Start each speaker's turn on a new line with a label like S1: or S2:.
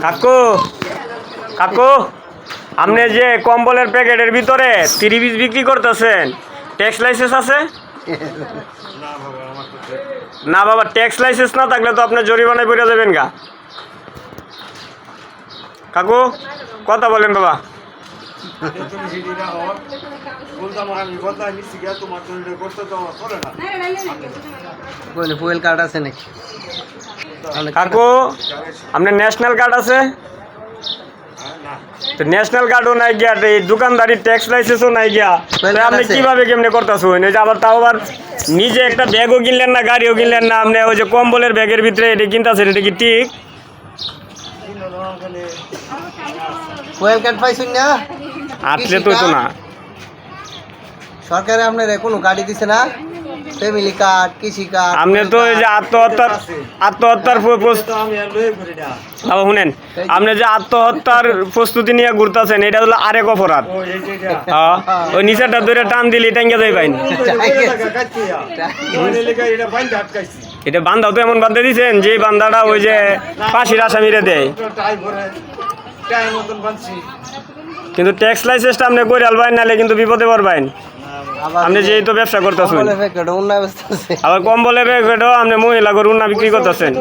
S1: কাকু কাকু আপনি যে কম্বলের প্যাকেটের ভিতরে 30 পিস বিক্রি করতেছেন, ট্যাক্স লাইসেন্স আছে? না বাবা, ট্যাক্স লাইসেন্স না থাকলে তো আপনার জরিমানায় পড়ে যাবেন গা। কাকু কথা বলেন বাবা।
S2: ফুয়েল কার্ড আছে নাকি?
S1: কাকু আপনার ন্যাশনাল কার্ড আছে? তো ন্যাশনাল কার্ডও নাই গিয়া, এই দোকানদারি ট্যাক্স লাইসেন্সও নাই গিয়া, আপনি কিভাবে কেমনে করতেছেন? ওই যে আবার তাও আবার নিজে একটা ব্যাগও কিনলেন না, গাড়িও কিনলেন না, আপনি ওই যে কম্বলের ব্যাগের ভিতরে এটা কিনতেছেন, এটা কি ঠিক?
S2: ফুয়েল কার্ড পাইছেন না?
S1: আসলে তো না
S2: সরকারে আপনার কোনো গাড়ি দিছে না? ফ্যামিলি কার্ড, কৃষি কার্ড।
S1: আপনি তো এই যে আত্মহত্যার বাবা শুনেন, আপনি যে আত্মহত্যার প্রস্তুতি নিয়ে ঘুরতেছেন, এটা হলো আরেক অপরাধ। ওই নিচেরটা ধরে টান দিলে টাঙ্গা যাই পাইনি। এটা বান্ধাও তো এমন বান্ধে দিচ্ছেন যে বান্ধাটা ওই যে ফাঁসির আসামিরে দেয়, কিন্তু ট্যাক্স লাইসেন্সটা আপনি করে আলবেন, নাহলে কিন্তু বিপদে পড়বেন। আপনি যেই তো ব্যবসা করতেছেন, আবার কম্বলের প্যাকেটও আপনি মহিলা গরু না বিক্রি করতেছেন।